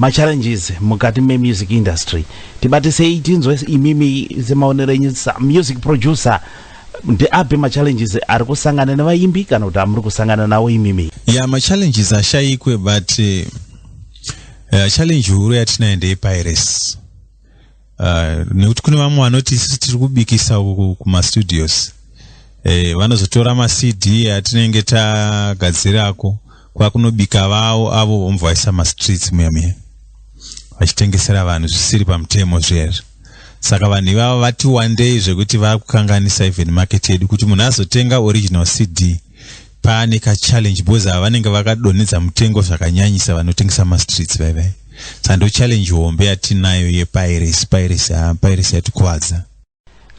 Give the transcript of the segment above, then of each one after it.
challenges mukati me music industry tibati sei tinzwe imimi semaonera yenyu music producer ndi api ma challenges ari kusangana nevaimbi kana kuti amuri kusangana nawo imimi? Ma challenges ashayikwe but challenge huru yatinayo ndeyepiracy. Nekuti kune vamwe vanoti isusu tiri kubikisa kuma studios, vanozotora ma CD atinenge tagadzirako kwakunobika vavo avo vomvaisa ma streets muya vachitengesera vanhu zvisiri pamutemo zvere. Saka vanhu ivavo vati one day zvekuti vakukanganisa even market yedu kuti munhu azotenga original CD pane ka challenge because vanenge vakadonedza mutengo zvakanyanyisa vanotengesa ma streets vai. Sando challenge hombe yatinayo piracy yatukwadza.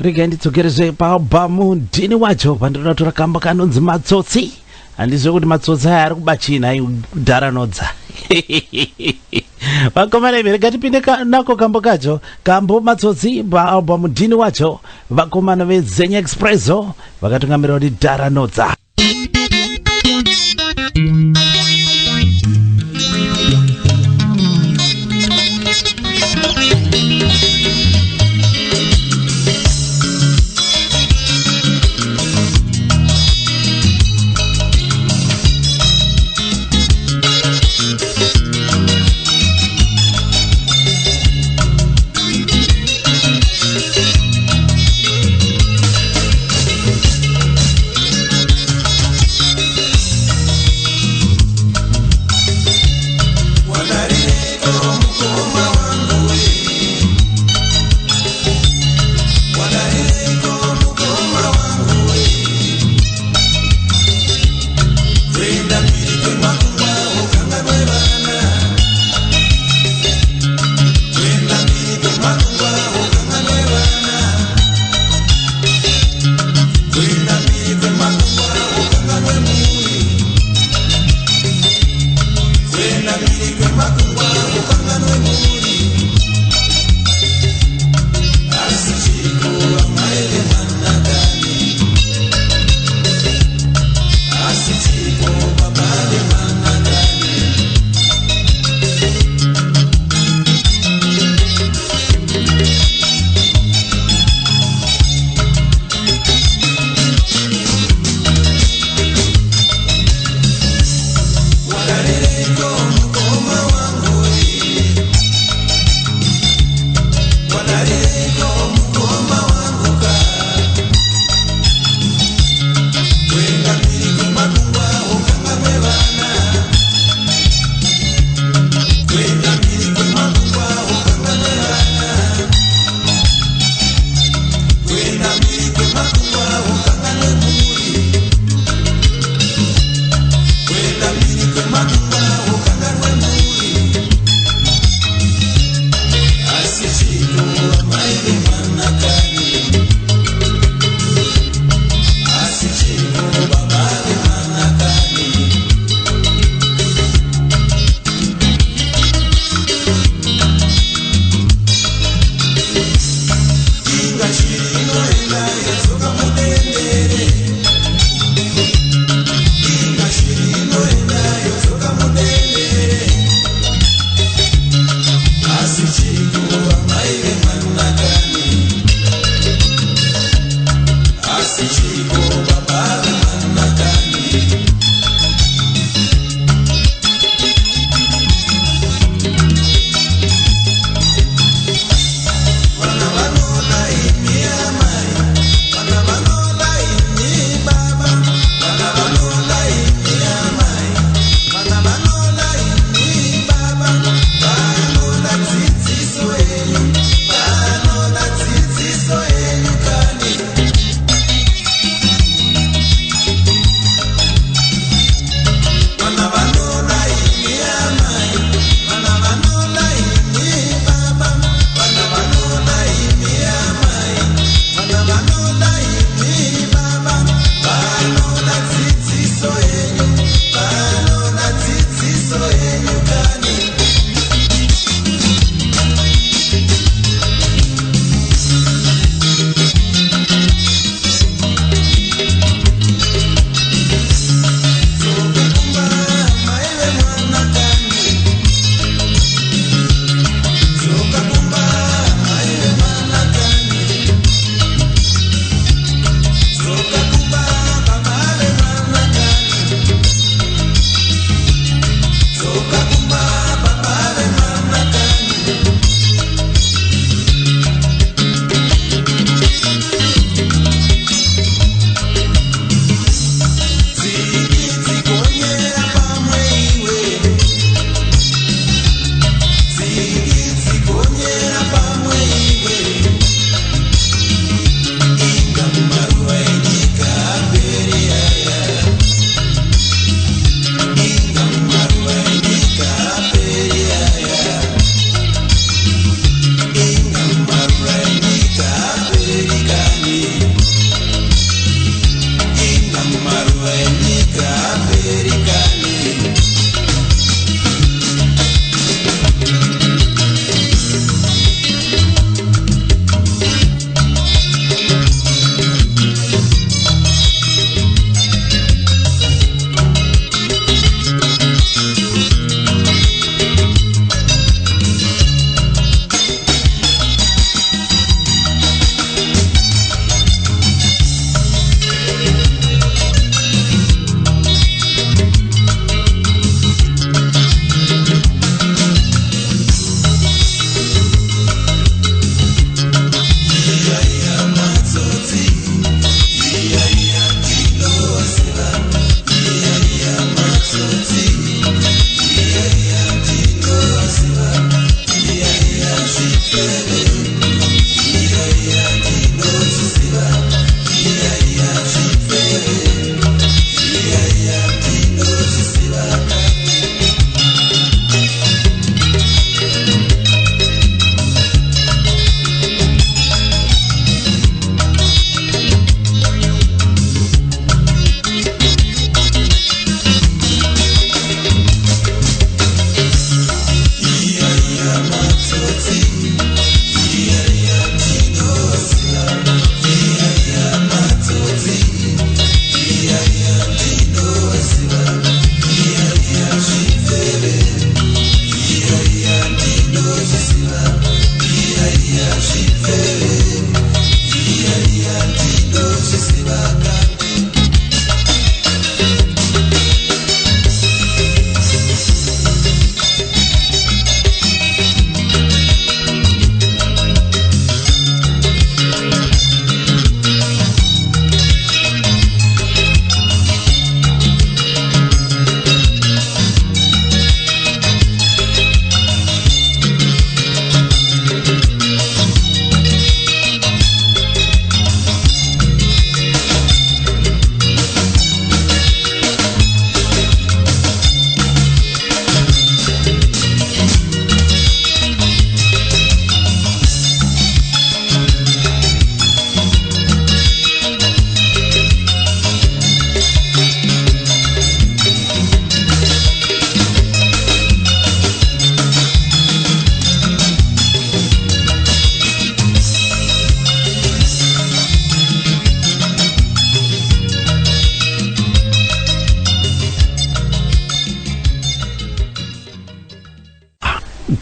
Rega nditsogerezve paalbum Ndini Wacho pandinotora kamba kanonzi Matsotsi. Handizve kuti matsotsi aya ari kubachina kudaranodza. Vakomana imi rega tipinde nako kambo kacho kambo Matsotsi paalbum Ndini Wacho vakomana veZenya Expresso vakatungamirira kuti daranodza.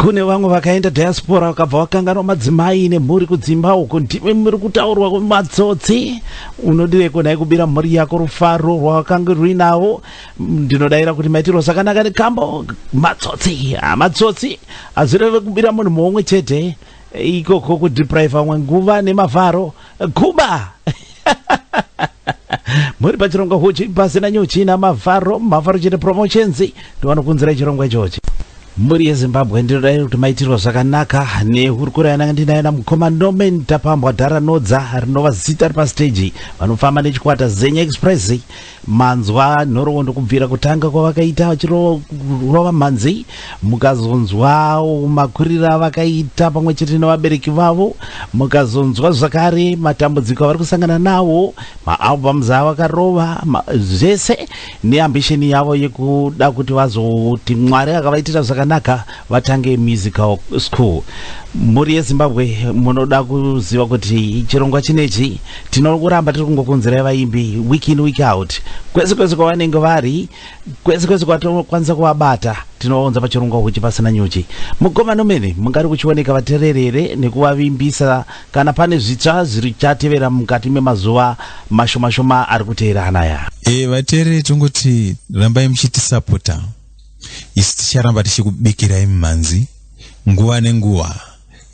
kune vamwe vakaenda diaspora vakabva vakanganwa madzimai nemhuri kudzimba uko ndimi muri kutaurwa kwematsotsi. Unodireko naye kubira mhuri yako rufaro rwakanga ruinawo. Ndinodayira kuti maitiro zvakanaka nekambo matsotsi azvireve kubira munhu mumwe chete ikoko kudeprive vamwe nguva nemavharo kuba muri pachirongwa huchi pasina nyuchi namavharo chete promotions ndovanokunzira chirongwa ichochi. Muri yeZimbabwe ndinodayira kuti maitirwa zvakanaka nehurukuro yananga ndinayo namukoma Norman Tapambwa Dharanodza rinova zita ripastage vanofamba nechikwata Zenya Express manzwa nhoroondo kubvira kutanga kwavakaita vachirova mhanzi mukazonzwa makurira vakaita pamwe chete nevabereki vavo mukazonzwa zvakare matambudziko avari kusangana nawo maalbums avo akarova zvese neambisheni yavo yekuda kuti vazoti Mwari akavaitira zvakanaka vatange musical school. Muri yeZimbabwe munoda kuziva kuti chirongwa chinechi tinokuramba tiri kungokunzirai vaimbi week in week out kwese kwavanenge vari kwese kwatinokwanisa kuvabata tinoonza pachirongwa huchi pasina nyuchi. Mukoma Nomene mungari kuchioneka vatererere nekuvavimbisa kana pane zvitsva zviri chatevera mukati memazuva mashoma ari kuteera anaya. Vaterere tongoti rambai muchitisapota. Isi ticharamba tichikubikirai mimhanzi nguva nenguva.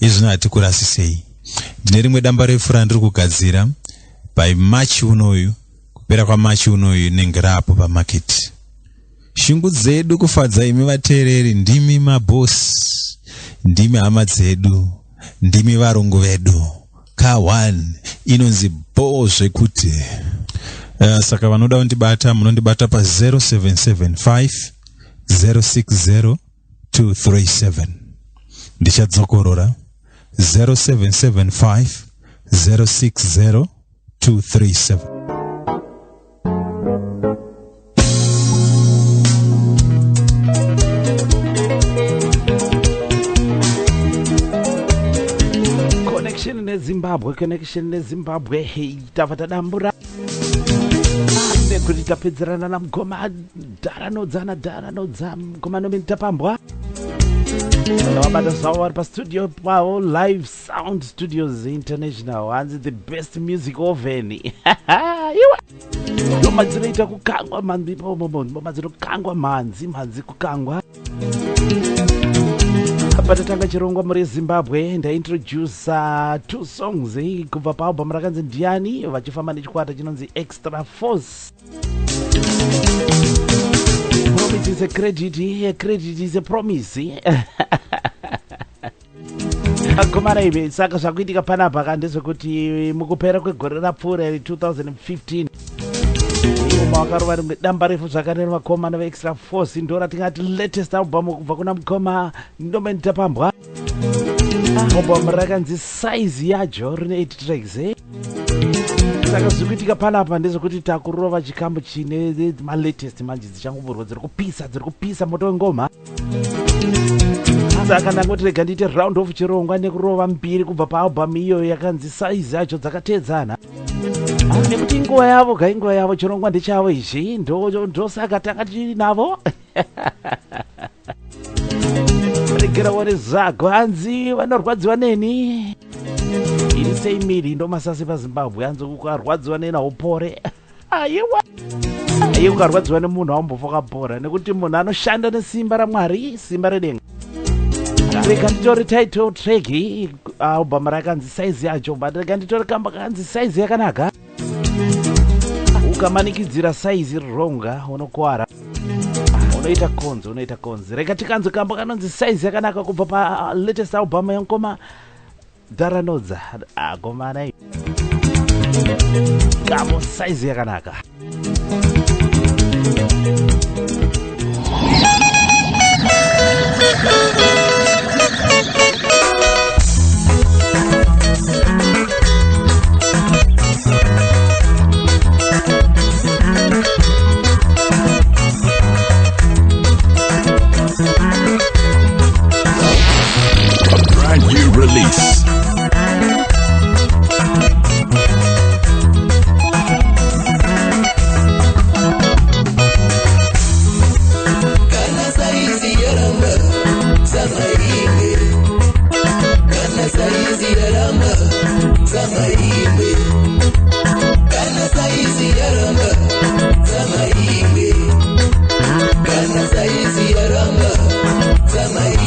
Izvino hatikurasisei. Ndine rimwe damba refu randiri kugadzira by March unoyu, kupera kwaMarch unoyu nenge rapo pamarket. Shungu dzedu kufadza imi vatereri, ndimi mabosi, ndimi hama dzedu, ndimi varongo vedu. K1 inonzi bo zvekuti. Saka vanoda kundibata munondibata pa 0775 060 237. Ndichadzokorora 0775 060 237. Connection neZimbabwe tavata dambura nekuti tapedzerana namukoma Dharanodza mukoma Norman Tapambwa vabata zvavo vari pastudio pavo Live Sound Studios International hanzi the best music oven iwa ngoma dzinoita kukangwa ngoma dzinokangwa mhanzi kukangwa. Patatanga chirongwa muri Zimbabwe ndaintroduce 2 songs kubva paalbum rakanzi Ndiani vachifamba nechikwata chinonzi Extra Force. Promise is a credit is a promise. Akomana ibe saka zvakuitika panapa kandezvekuti mukupera kwegore rapfuura 2015 makarova rimwe damba refu zvakanena vakomana veExtra Force ndora tingati latest album kubva kuna mukoma Norman Tapambwa. Album rakanzi size yacho rine 8 tracks saka zvikuitika panapa ndezvekuti takurova chikambo chine malatest manje dzichangobvorwa dziri kupisa moto wengoma. Saka ndangoti rega ndiite round of chirongwa nekurova mbiri kubva paalbum iyo yakanzi size yacho dzakateedzana nekuti nguva yavo chirongwa ndechavo izvi ndosaka tanga tinavo. Regera wone zvago hanzi vanorwadziwa neni iri sei miri ndomasasi paZimbabwe hanzi ukarwadziwa nena upore. Aiwa ukarwadziwa nemunhu haumbofa kapora nekuti munhu anoshanda nesimba raMwari simba redenga. Rega nditori title track album rakanzi size yacho but rega nditori kamba kanzi size yakanaka. Ukamanikidzira size ronga unokwara unoita konzi. Rega tikanzwe kamba kanonzi size yakanaka kubva pa latest album yankoma Dharanodza akomana kamo size yakanaka. Brand new release. Kana saizi yaramba, sasa kana saizi ya ramba zama imbe, kana saizi ya ramba zama imbe, kana saizi ya ramba zama imbe.